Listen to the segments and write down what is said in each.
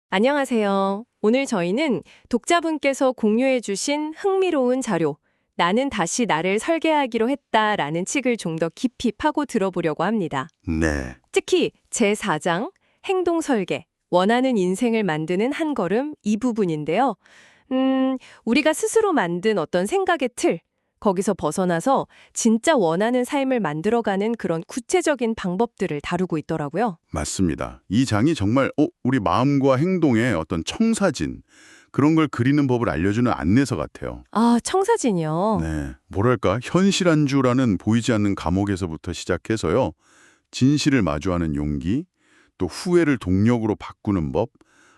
안녕하세요. 오늘 저희는 독자분께서 공유해 주신 흥미로운 자료, 나는 다시 나를 설계하기로 했다라는 책을 좀 더 깊이 파고 들어보려고 합니다. 네, 특히 제4장, 행동 설계, 원하는 인생을 만드는 한 걸음 이 부분인데요. 우리가 스스로 만든 어떤 생각의 틀, 거기서 벗어나서 진짜 원하는 삶을 만들어가는 그런 구체적인 방법들을 다루고 있더라고요. 맞습니다. 이 장이 정말 우리 마음과 행동의 어떤 청사진, 그런 걸 그리는 법을 알려주는 안내서 같아요. 아, 청사진이요. 네, 뭐랄까, 현실안주라는 보이지 않는 감옥에서부터 시작해서요. 진실을 마주하는 용기, 또 후회를 동력으로 바꾸는 법,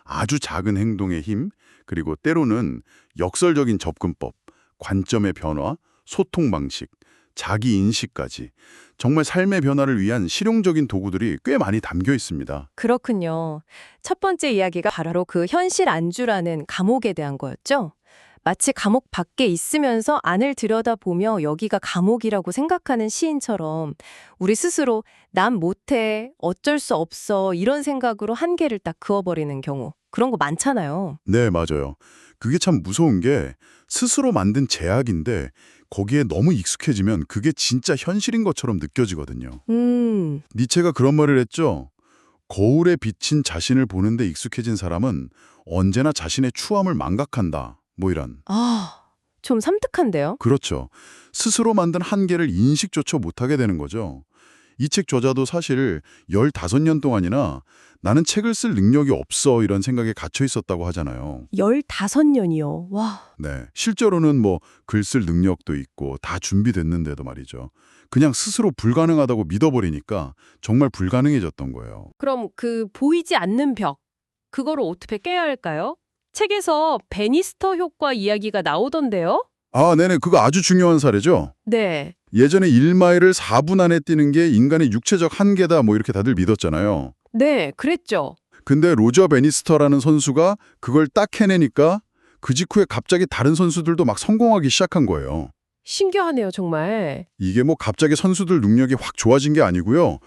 아주 작은 행동의 힘, 그리고 때로는 역설적인 접근법, 관점의 변화, 소통 방식, 자기 인식까지 정말 삶의 변화를 위한 실용적인 도구들이 꽤 많이 담겨 있습니다. 그렇군요. 첫 번째 이야기가 바로 그 현실 안주라는 감옥에 대한 거였죠. 마치 감옥 밖에 있으면서 안을 들여다보며 여기가 감옥이라고 생각하는 시인처럼 우리 스스로 난 못해, 어쩔 수 없어 이런 생각으로 한계를 딱 그어버리는 경우. 그런 거 많잖아요. 네, 맞아요. 그게 참 무서운 게 스스로 만든 제약인데 거기에 너무 익숙해지면 그게 진짜 현실인 것처럼 느껴지거든요. 니체가 그런 말을 했죠. 거울에 비친 자신을 보는데 익숙해진 사람은 언제나 자신의 추함을 망각한다. 뭐 이런. 아, 좀 섬뜩한데요? 그렇죠. 스스로 만든 한계를 인식조차 못하게 되는 거죠. 이 책 저자도 사실 15년 동안이나 나는 책을 쓸 능력이 없어 이런 생각에 갇혀 있었다고 하잖아요. 15년이요. 와. 네. 실제로는 뭐 글 쓸 능력도 있고 다 준비됐는데도 말이죠. 그냥 스스로 불가능하다고 믿어버리니까 정말 불가능해졌던 거예요. 그럼 그 보이지 않는 벽, 그거를 어떻게 깨야 할까요? 책에서 베니스터 효과 이야기가 나오던데요? 아, 네네. 그거 아주 중요한 사례죠. 네. 예전에 1마일을 4분 안에 뛰는 게 인간의 육체적 한계다 뭐 이렇게 다들 믿었잖아요. 네, 그랬죠. 근데 로저 베니스터라는 선수가 그걸 딱 해내니까 그 직후에 갑자기 다른 선수들도 막 성공하기 시작한 거예요. 신기하네요, 정말. 이게 뭐 갑자기 선수들 능력이 확 좋아진 게 아니고요.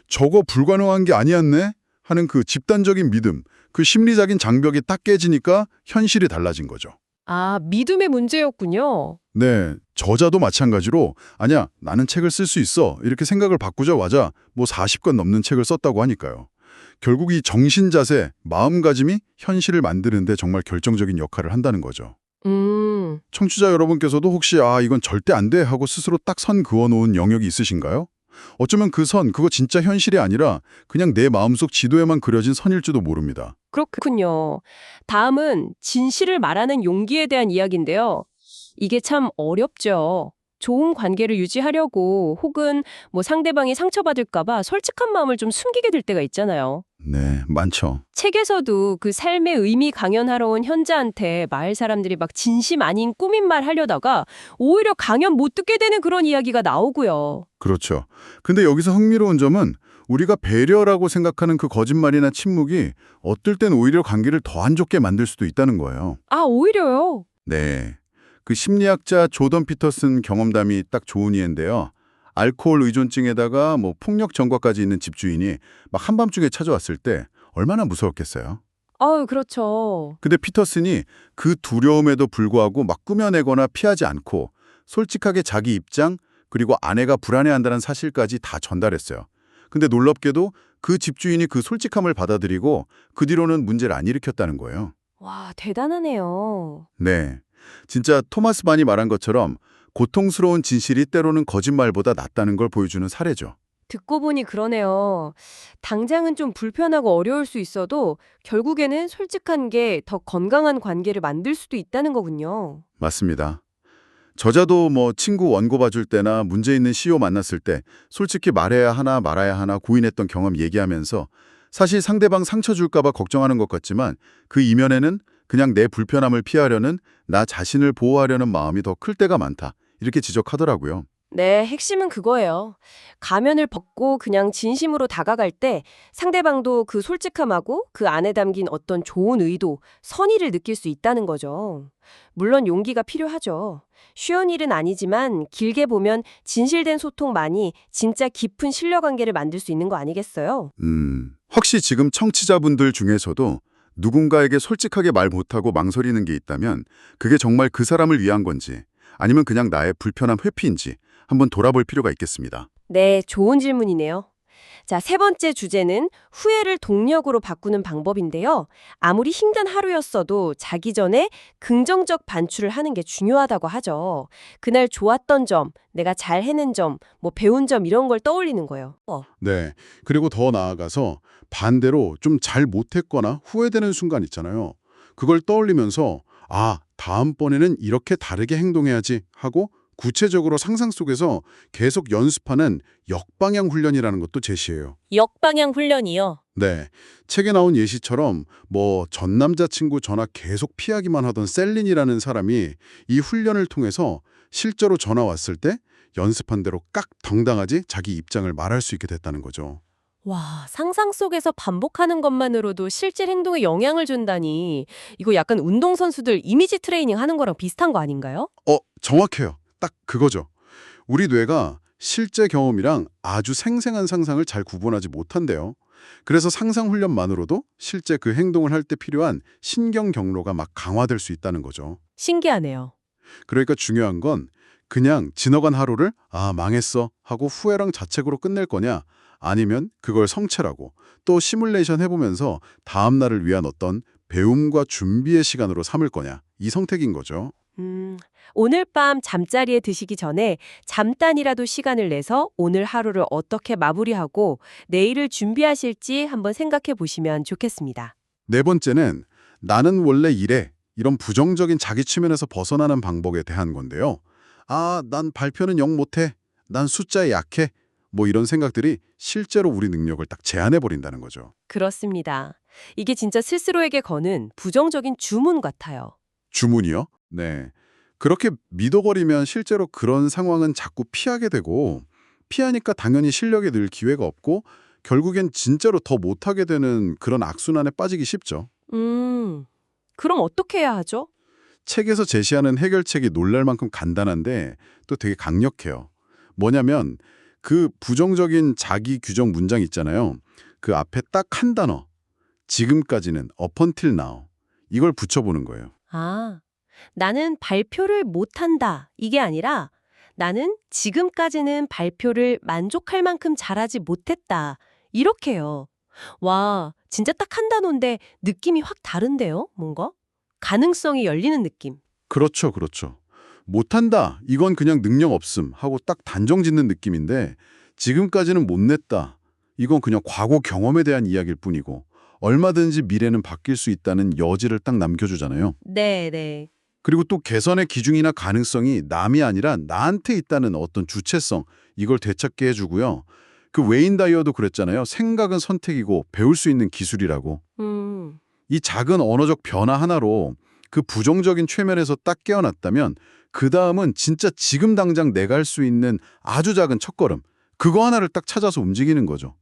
저거 불가능한 게 아니었네? 하는 그 집단적인 믿음, 그 심리적인 장벽이 딱 깨지니까 현실이 달라진 거죠. 아, 믿음의 문제였군요. 네, 저자도 마찬가지로 아니야, 나는 책을 쓸 수 있어. 이렇게 생각을 바꾸자마자 뭐 40권 넘는 책을 썼다고 하니까요. 결국 이 정신 자세, 마음가짐이 현실을 만드는 데 정말 결정적인 역할을 한다는 거죠. 음, 청취자 여러분께서도 혹시 이건 절대 안 돼 하고 스스로 딱 선 그어놓은 영역이 있으신가요? 어쩌면 그 선, 그거 진짜 현실이 아니라 그냥 내 마음속 지도에만 그려진 선일지도 모릅니다. 그렇군요. 다음은 진실을 말하는 용기에 대한 이야기인데요. 이게 참 어렵죠. 좋은 관계를 유지하려고 혹은 뭐 상대방이 상처받을까 봐 솔직한 마음을 좀 숨기게 될 때가 있잖아요. 네, 많죠. 책에서도 그 삶의 의미 강연하러 온 현자한테 마을 사람들이 막 진심 아닌 꾸민 말 하려다가 오히려 강연 못 듣게 되는 그런 이야기가 나오고요. 그렇죠. 근데 여기서 흥미로운 점은 우리가 배려라고 생각하는 그 거짓말이나 침묵이 어떨 땐 오히려 관계를 더 안 좋게 만들 수도 있다는 거예요. 아, 오히려요. 네. 그 심리학자 조던 피터슨 경험담이 딱 좋은 예인데요. 알코올 의존증에다가 뭐 폭력 전과까지 있는 집주인이 막 한밤중에 찾아왔을 때 얼마나 무서웠겠어요. 아유, 그렇죠. 근데 피터슨이 그 두려움에도 불구하고 막 꾸며내거나 피하지 않고 솔직하게 자기 입장 그리고 아내가 불안해한다는 사실까지 다 전달했어요. 근데 놀랍게도 그 집주인이 그 솔직함을 받아들이고 그 뒤로는 문제를 안 일으켰다는 거예요. 와, 대단하네요. 네. 진짜 토마스 만이 말한 것처럼 고통스러운 진실이 때로는 거짓말보다 낫다는 걸 보여주는 사례죠. 듣고 보니 그러네요. 당장은 좀 불편하고 어려울 수 있어도 결국에는 솔직한 게 더 건강한 관계를 만들 수도 있다는 거군요. 맞습니다. 저자도 뭐 친구 원고 봐줄 때나 문제 있는 CEO 만났을 때 솔직히 말해야 하나 말아야 하나 고민했던 경험 얘기하면서 사실 상대방 상처 줄까 봐 걱정하는 것 같지만 그 이면에는 그냥 내 불편함을 피하려는 나 자신을 보호하려는 마음이 더 클 때가 많다. 이렇게 지적하더라고요. 네, 핵심은 그거예요. 가면을 벗고 그냥 진심으로 다가갈 때 상대방도 그 솔직함하고 그 안에 담긴 어떤 좋은 의도, 선의를 느낄 수 있다는 거죠. 물론 용기가 필요하죠. 쉬운 일은 아니지만 길게 보면 진실된 소통만이 진짜 깊은 신뢰관계를 만들 수 있는 거 아니겠어요? 혹시 지금 청취자분들 중에서도 누군가에게 솔직하게 말 못하고 망설이는 게 있다면 그게 정말 그 사람을 위한 건지 아니면 그냥 나의 불편한 회피인지 한번 돌아볼 필요가 있겠습니다. 네, 좋은 질문이네요. 자, 세 번째 주제는 후회를 동력으로 바꾸는 방법인데요. 아무리 힘든 하루였어도 자기 전에 긍정적 반출을 하는 게 중요하다고 하죠. 그날 좋았던 점, 내가 잘 해낸 점, 배운 점 이런 걸 떠올리는 거예요. 네. 그리고 더 나아가서 반대로 좀 잘 못했거나 후회되는 순간 있잖아요. 그걸 떠올리면서 아, 다음번에는 이렇게 다르게 행동해야지 하고 구체적으로 상상 속에서 계속 연습하는 역방향 훈련이라는 것도 제시해요. 역방향 훈련이요. 네. 책에 나온 예시처럼 전 남자친구 전화 계속 피하기만 하던 셀린이라는 사람이 이 훈련을 통해서 실제로 전화 왔을 때 연습한 대로 깍 당당하지 자기 입장을 말할 수 있게 됐다는 거죠. 와, 상상 속에서 반복하는 것만으로도 실제 행동에 영향을 준다니. 이거 약간 운동선수들 이미지 트레이닝 하는 거랑 비슷한 거 아닌가요? 정확해요. 딱 그거죠. 우리 뇌가 실제 경험이랑 아주 생생한 상상을 잘 구분하지 못한대요. 그래서 상상 훈련만으로도 실제 그 행동을 할 때 필요한 신경 경로가 막 강화될 수 있다는 거죠. 신기하네요. 그러니까 중요한 건 그냥 지나간 하루를 아, 망했어 하고 후회랑 자책으로 끝낼 거냐 아니면 그걸 성찰하고 또 시뮬레이션 해보면서 다음 날을 위한 어떤 배움과 준비의 시간으로 삼을 거냐 이 선택인 거죠. 오늘 밤 잠자리에 드시기 전에 잠깐이라도 시간을 내서 오늘 하루를 어떻게 마무리하고 내일을 준비하실지 한번 생각해 보시면 좋겠습니다. 네 번째는 나는 원래 이래 이런 부정적인 자기 측면에서 벗어나는 방법에 대한 건데요. 아, 난 발표는 영 못해. 난 숫자에 약해. 이런 생각들이 실제로 우리 능력을 딱 제한해 버린다는 거죠. 그렇습니다. 이게 진짜 스스로에게 거는 부정적인 주문 같아요. 주문이요? 네. 그렇게 믿어버리면 실제로 그런 상황은 자꾸 피하게 되고 피하니까 당연히 실력에 늘 기회가 없고 결국엔 진짜로 더 못하게 되는 그런 악순환에 빠지기 쉽죠. 그럼 어떻게 해야 하죠? 책에서 제시하는 해결책이 놀랄 만큼 간단한데 또 되게 강력해요. 뭐냐면 그 부정적인 자기 규정 문장 있잖아요. 그 앞에 딱 한 단어. 지금까지는 up until now. 이걸 붙여보는 거예요. 아, 나는 발표를 못한다. 이게 아니라 나는 지금까지는 발표를 만족할 만큼 잘하지 못했다. 이렇게요. 와, 진짜 딱 한 단어인데 느낌이 확 다른데요? 뭔가? 가능성이 열리는 느낌. 그렇죠, 그렇죠. 못한다. 이건 그냥 능력 없음 하고 딱 단정 짓는 느낌인데 지금까지는 못 냈다. 이건 그냥 과거 경험에 대한 이야기일 뿐이고 얼마든지 미래는 바뀔 수 있다는 여지를 딱 남겨주잖아요. 네. 그리고 또 개선의 기준이나 가능성이 남이 아니라 나한테 있다는 어떤 주체성, 이걸 되찾게 해주고요. 그 웨인 다이어도 그랬잖아요. 생각은 선택이고 배울 수 있는 기술이라고. 이 작은 언어적 변화 하나로 그 부정적인 최면에서 딱 깨어났다면 그 다음은 진짜 지금 당장 내가 할 수 있는 아주 작은 첫걸음, 그거 하나를 딱 찾아서 움직이는 거죠.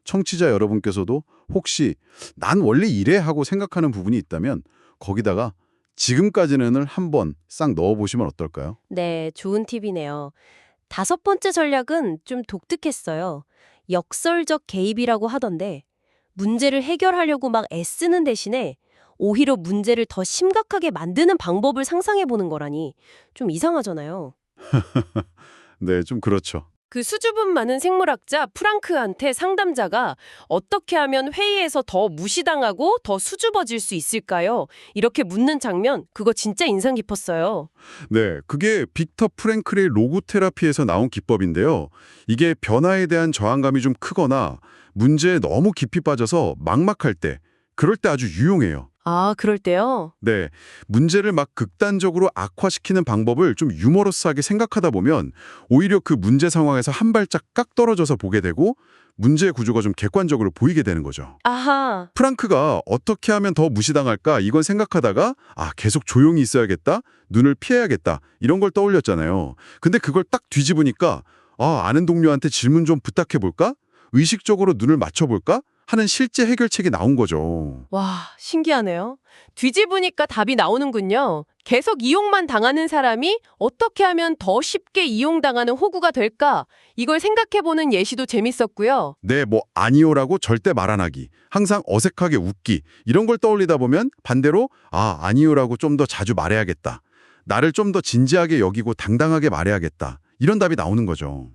청취자 여러분께서도 혹시 난 원래 이래 하고 생각하는 부분이 있다면 거기다가 지금까지는을 한번 싹 넣어보시면 어떨까요? 네, 좋은 팁이네요. 다섯 번째 전략은 좀 독특했어요. 역설적 개입이라고 하던데 문제를 해결하려고 막 애쓰는 대신에 오히려 문제를 더 심각하게 만드는 방법을 상상해 보는 거라니 좀 이상하잖아요. 네, 좀 그렇죠. 그 수줍음 많은 생물학자 프랑크한테 상담자가 어떻게 하면 회의에서 더 무시당하고 더 수줍어질 수 있을까요? 이렇게 묻는 장면, 그거 진짜 인상 깊었어요. 네, 그게 빅터 프랭클의 로고 테라피에서 나온 기법인데요. 이게 변화에 대한 저항감이 좀 크거나 문제에 너무 깊이 빠져서 막막할 때, 그럴 때 아주 유용해요. 아, 그럴 때요? 네, 문제를 막 극단적으로 악화시키는 방법을 좀 유머러스하게 생각하다 보면 오히려 그 문제 상황에서 한 발짝 깍 떨어져서 보게 되고 문제의 구조가 좀 객관적으로 보이게 되는 거죠. 아하. 프랑크가 어떻게 하면 더 무시당할까 이건 생각하다가 계속 조용히 있어야겠다, 눈을 피해야겠다 이런 걸 떠올렸잖아요. 근데 그걸 딱 뒤집으니까 아는 동료한테 질문 좀 부탁해볼까? 의식적으로 눈을 맞춰볼까? 하는 실제 해결책이 나온 거죠. 와, 신기하네요. 뒤집으니까 답이 나오는군요. 계속 이용만 당하는 사람이 어떻게 하면 더 쉽게 이용당하는 호구가 될까? 이걸 생각해보는 예시도 재밌었고요. 네, 뭐 아니요라고 절대 말 안 하기, 항상 어색하게 웃기 이런 걸 떠올리다 보면 반대로 아니요라고 좀 더 자주 말해야겠다. 나를 좀 더 진지하게 여기고 당당하게 말해야겠다. 이런 답이 나오는 거죠.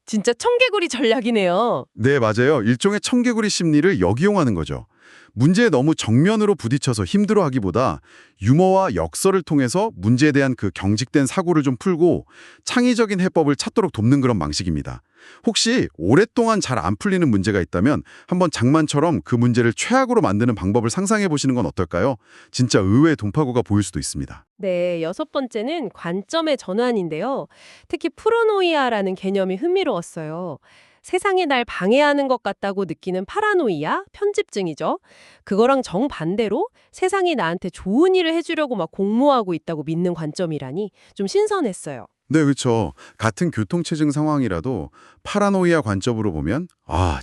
진짜 청개구리 전략이네요. 네, 맞아요. 일종의 청개구리 심리를 역이용하는 거죠. 문제에 너무 정면으로 부딪혀서 힘들어하기보다 유머와 역설을 통해서 문제에 대한 그 경직된 사고를 좀 풀고 창의적인 해법을 찾도록 돕는 그런 방식입니다. 혹시 오랫동안 잘 안 풀리는 문제가 있다면 한번 장만처럼 그 문제를 최악으로 만드는 방법을 상상해 보시는 건 어떨까요? 진짜 의외의 돌파구가 보일 수도 있습니다. 네, 여섯 번째는 관점의 전환인데요. 특히 프로노이아라는 개념이 흥미로웠어요. 세상이 날 방해하는 것 같다고 느끼는 파라노이아, 편집증이죠. 그거랑 정반대로 세상이 나한테 좋은 일을 해주려고 막 공모하고 있다고 믿는 관점이라니 좀 신선했어요. 네, 그렇죠. 같은 교통체증 상황이라도 파라노이아 관점으로 보면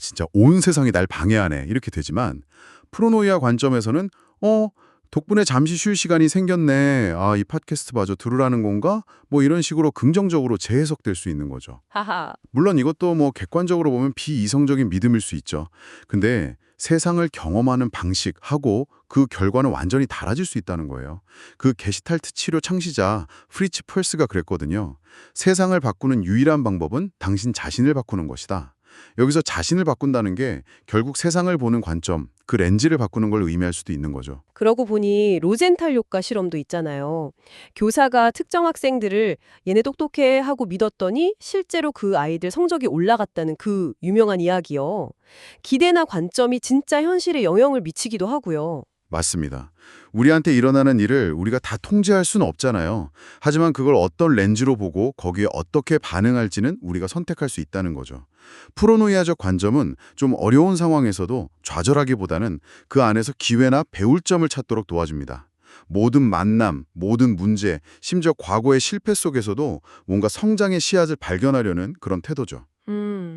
진짜 온 세상이 날 방해하네 이렇게 되지만 프로노이아 관점에서는 덕분에 잠시 쉴 시간이 생겼네. 이 팟캐스트 마저 들으라는 건가? 뭐 이런 식으로 긍정적으로 재해석될 수 있는 거죠. 하하. 물론 이것도 뭐 객관적으로 보면 비이성적인 믿음일 수 있죠. 근데 세상을 경험하는 방식하고 그 결과는 완전히 달라질 수 있다는 거예요. 그 게시탈트 치료 창시자 프리츠 펄스가 그랬거든요. 세상을 바꾸는 유일한 방법은 당신 자신을 바꾸는 것이다. 여기서 자신을 바꾼다는 게 결국 세상을 보는 관점, 그 렌즈를 바꾸는 걸 의미할 수도 있는 거죠. 그러고 보니 로젠탈 효과 실험도 있잖아요. 교사가 특정 학생들을 얘네 똑똑해 하고 믿었더니 실제로 그 아이들 성적이 올라갔다는 그 유명한 이야기요. 기대나 관점이 진짜 현실에 영향을 미치기도 하고요. 맞습니다. 우리한테 일어나는 일을 우리가 다 통제할 수는 없잖아요. 하지만 그걸 어떤 렌즈로 보고 거기에 어떻게 반응할지는 우리가 선택할 수 있다는 거죠. 프로노이아적 관점은 좀 어려운 상황에서도 좌절하기보다는 그 안에서 기회나 배울 점을 찾도록 도와줍니다. 모든 만남, 모든 문제, 심지어 과거의 실패 속에서도 뭔가 성장의 씨앗을 발견하려는 그런 태도죠.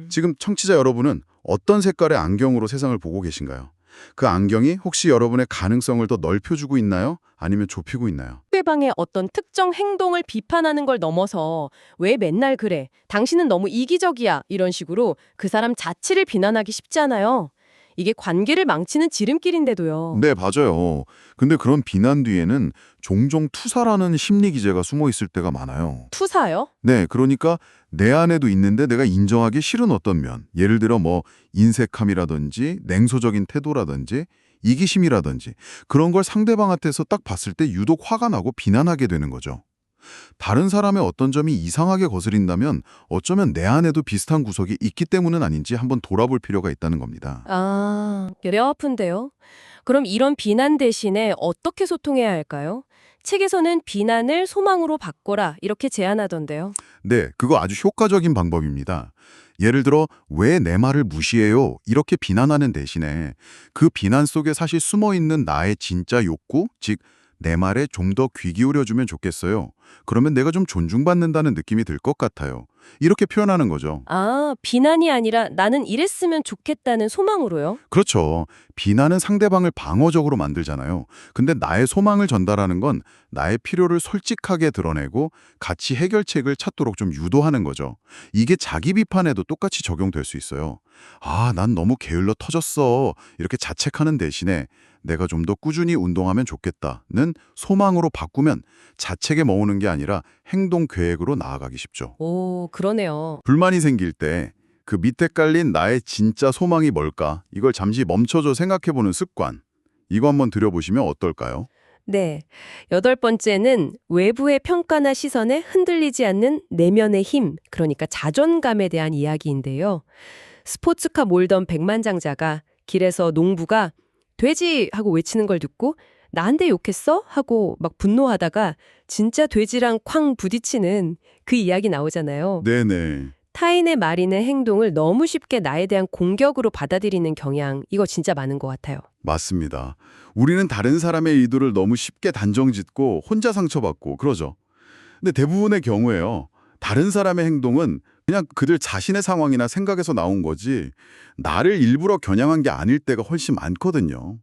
지금 청취자 여러분은 어떤 색깔의 안경으로 세상을 보고 계신가요? 그 안경이 혹시 여러분의 가능성을 더 넓혀주고 있나요? 아니면 좁히고 있나요? 상대방의 어떤 특정 행동을 비판하는 걸 넘어서 왜 맨날 그래? 당신은 너무 이기적이야. 이런 식으로 그 사람 자체를 비난하기 쉽잖아요. 이게 관계를 망치는 지름길인데도요. 네, 맞아요. 근데 그런 비난 뒤에는 종종 투사라는 심리 기제가 숨어 있을 때가 많아요. 투사요? 네, 그러니까 내 안에도 있는데 내가 인정하기 싫은 어떤 면, 예를 들어 뭐 인색함이라든지 냉소적인 태도라든지 이기심이라든지 그런 걸 상대방한테서 딱 봤을 때 유독 화가 나고 비난하게 되는 거죠. 다른 사람의 어떤 점이 이상하게 거스린다면 어쩌면 내 안에도 비슷한 구석이 있기 때문은 아닌지 한번 돌아볼 필요가 있다는 겁니다. 뼈 아픈데요. 그럼 이런 비난 대신에 어떻게 소통해야 할까요? 책에서는 비난을 소망으로 바꿔라 이렇게 제안하던데요. 네, 그거 아주 효과적인 방법입니다. 예를 들어 왜 내 말을 무시해요? 이렇게 비난하는 대신에 그 비난 속에 사실 숨어있는 나의 진짜 욕구, 즉 내 말에 좀 더 귀 기울여주면 좋겠어요. 그러면 내가 좀 존중받는다는 느낌이 들 것 같아요. 이렇게 표현하는 거죠. 비난이 아니라 나는 이랬으면 좋겠다는 소망으로요? 그렇죠. 비난은 상대방을 방어적으로 만들잖아요. 근데 나의 소망을 전달하는 건 나의 필요를 솔직하게 드러내고 같이 해결책을 찾도록 좀 유도하는 거죠. 이게 자기 비판에도 똑같이 적용될 수 있어요. 난 너무 게을러 터졌어. 이렇게 자책하는 대신에 내가 좀 더 꾸준히 운동하면 좋겠다는 소망으로 바꾸면 자책에 머무는 게 아니라 행동 계획으로 나아가기 쉽죠. 오, 그러네요. 불만이 생길 때 그 밑에 깔린 나의 진짜 소망이 뭘까? 이걸 잠시 멈춰줘 생각해보는 습관. 이거 한번 들여보시면 어떨까요? 네. 여덟 번째는 외부의 평가나 시선에 흔들리지 않는 내면의 힘, 그러니까 자존감에 대한 이야기인데요. 스포츠카 몰던 백만장자가 길에서 농부가 돼지! 하고 외치는 걸 듣고 나한테 욕했어? 하고 막 분노하다가 진짜 돼지랑 쾅 부딪히는 그 이야기 나오잖아요. 네네. 타인의 말이나 행동을 너무 쉽게 나에 대한 공격으로 받아들이는 경향, 이거 진짜 많은 것 같아요. 맞습니다. 우리는 다른 사람의 의도를 너무 쉽게 단정짓고 혼자 상처받고 그러죠. 근데 대부분의 경우에요. 다른 사람의 행동은 그냥 그들 자신의 상황이나 생각에서 나온 거지 나를 일부러 겨냥한 게 아닐 때가 훨씬 많거든요.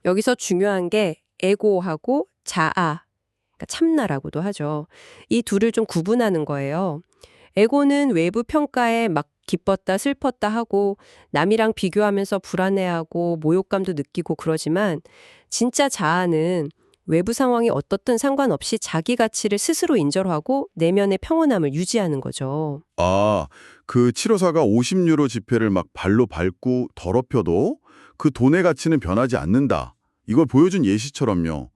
여기서 중요한 게 에고하고 자아, 그러니까 참나라고도 하죠. 이 둘을 좀 구분하는 거예요. 에고는 외부 평가에 막 기뻤다 슬펐다 하고 남이랑 비교하면서 불안해하고 모욕감도 느끼고 그러지만 진짜 자아는 외부 상황이 어떻든 상관없이 자기 가치를 스스로 인정하고 내면의 평온함을 유지하는 거죠. 아, 그 7호사가 50유로 지폐를 막 발로 밟고 더럽혀도 그 돈의 가치는 변하지 않는다. 이걸 보여준 예시처럼요.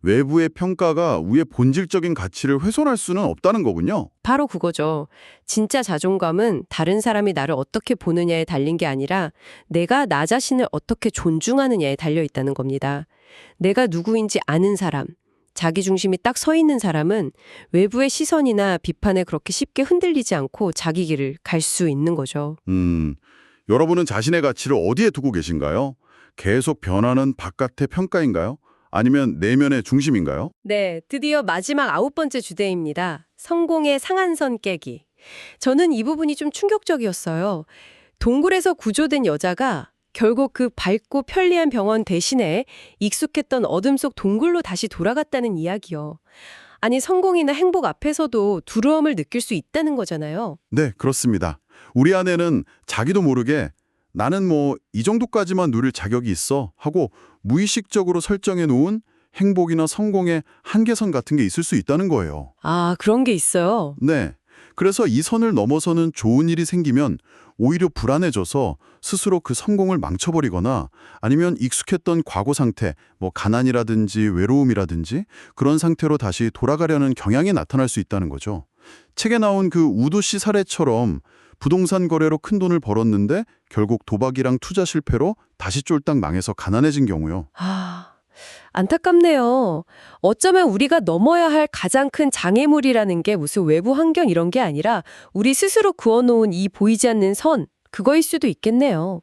외부의 평가가 우리의 본질적인 가치를 훼손할 수는 없다는 거군요. 바로 그거죠. 진짜 자존감은 다른 사람이 나를 어떻게 보느냐에 달린 게 아니라 내가 나 자신을 어떻게 존중하느냐에 달려 있다는 겁니다. 내가 누구인지 아는 사람, 자기 중심이 딱 서 있는 사람은 외부의 시선이나 비판에 그렇게 쉽게 흔들리지 않고 자기 길을 갈 수 있는 거죠. 여러분은 자신의 가치를 어디에 두고 계신가요? 계속 변하는 바깥의 평가인가요? 아니면 내면의 중심인가요? 네, 드디어 마지막 9번째 주제입니다. 성공의 상한선 깨기. 저는 이 부분이 좀 충격적이었어요. 동굴에서 구조된 여자가 결국 그 밝고 편리한 병원 대신에 익숙했던 어둠 속 동굴로 다시 돌아갔다는 이야기요. 아니, 성공이나 행복 앞에서도 두려움을 느낄 수 있다는 거잖아요. 네, 그렇습니다. 우리 안에는 자기도 모르게 나는 뭐 이 정도까지만 누릴 자격이 있어 하고 무의식적으로 설정해 놓은 행복이나 성공의 한계선 같은 게 있을 수 있다는 거예요. 아, 그런 게 있어요. 네. 그래서 이 선을 넘어서는 좋은 일이 생기면 오히려 불안해져서 스스로 그 성공을 망쳐버리거나 아니면 익숙했던 과거 상태, 뭐 가난이라든지 외로움이라든지 그런 상태로 다시 돌아가려는 경향이 나타날 수 있다는 거죠. 책에 나온 그 우도 씨 사례처럼 부동산 거래로 큰 돈을 벌었는데 결국 도박이랑 투자 실패로 다시 쫄딱 망해서 가난해진 경우요. 아, 안타깝네요. 어쩌면 우리가 넘어야 할 가장 큰 장애물이라는 게 무슨 외부 환경 이런 게 아니라 우리 스스로 그어놓은 이 보이지 않는 선, 그거일 수도 있겠네요.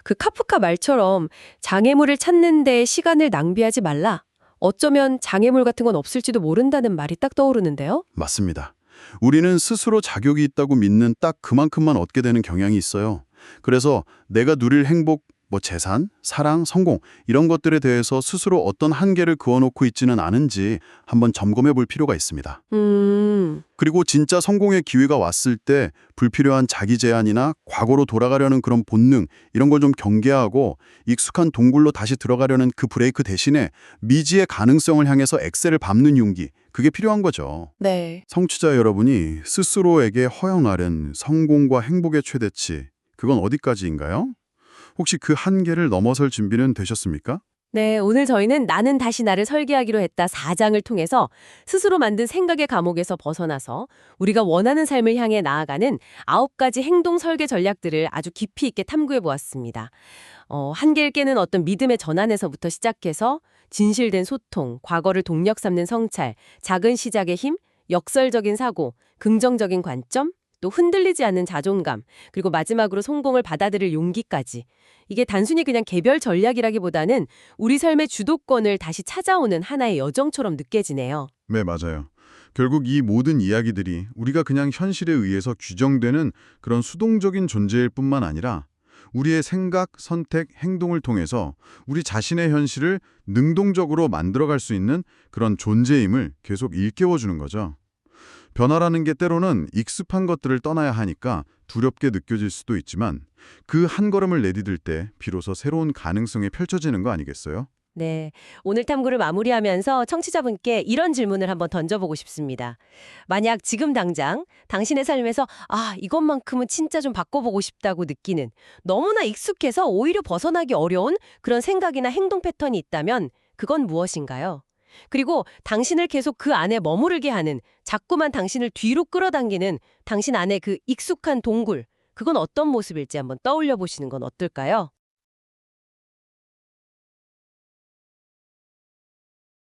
그 카프카 말처럼 장애물을 찾는 데 시간을 낭비하지 말라. 어쩌면 장애물 같은 건 없을지도 모른다는 말이 딱 떠오르는데요. 맞습니다. 우리는 스스로 자격이 있다고 믿는 딱 그만큼만 얻게 되는 경향이 있어요. 그래서 내가 누릴 행복, 뭐 재산, 사랑, 성공 이런 것들에 대해서 스스로 어떤 한계를 그어놓고 있지는 않은지 한번 점검해 볼 필요가 있습니다. 그리고 진짜 성공의 기회가 왔을 때 불필요한 자기 제한이나 과거로 돌아가려는 그런 본능 이런 걸 좀 경계하고 익숙한 동굴로 다시 들어가려는 그 브레이크 대신에 미지의 가능성을 향해서 엑셀을 밟는 용기 그게 필요한 거죠. 네. 청취자 여러분이 스스로에게 허용하는 성공과 행복의 최대치 그건 어디까지인가요? 혹시 그 한계를 넘어설 준비는 되셨습니까? 네, 오늘 저희는 나는 다시 나를 설계하기로 했다 4장을 통해서 스스로 만든 생각의 감옥에서 벗어나서 우리가 원하는 삶을 향해 나아가는 9가지 행동 설계 전략들을 아주 깊이 있게 탐구해 보았습니다. 한계를 깨는 어떤 믿음의 전환에서부터 시작해서 진실된 소통, 과거를 동력 삼는 성찰, 작은 시작의 힘, 역설적인 사고, 긍정적인 관점, 또 흔들리지 않는 자존감, 그리고 마지막으로 성공을 받아들일 용기까지. 이게 단순히 그냥 개별 전략이라기보다는 우리 삶의 주도권을 다시 찾아오는 하나의 여정처럼 느껴지네요. 네, 맞아요. 결국 이 모든 이야기들이 우리가 그냥 현실에 의해서 규정되는 그런 수동적인 존재일 뿐만 아니라 우리의 생각, 선택, 행동을 통해서 우리 자신의 현실을 능동적으로 만들어갈 수 있는 그런 존재임을 계속 일깨워주는 거죠. 변화라는 게 때로는 익숙한 것들을 떠나야 하니까 두렵게 느껴질 수도 있지만 그 한 걸음을 내디딜 때 비로소 새로운 가능성이 펼쳐지는 거 아니겠어요? 네, 오늘 탐구를 마무리하면서 청취자분께 이런 질문을 한번 던져보고 싶습니다. 만약 지금 당장 당신의 삶에서 이것만큼은 진짜 좀 바꿔보고 싶다고 느끼는 너무나 익숙해서 오히려 벗어나기 어려운 그런 생각이나 행동 패턴이 있다면 그건 무엇인가요? 그리고 당신을 계속 그 안에 머무르게 하는 자꾸만 당신을 뒤로 끌어당기는 당신 안에 그 익숙한 동굴, 그건 어떤 모습일지 한번 떠올려 보시는 건 어떨까요?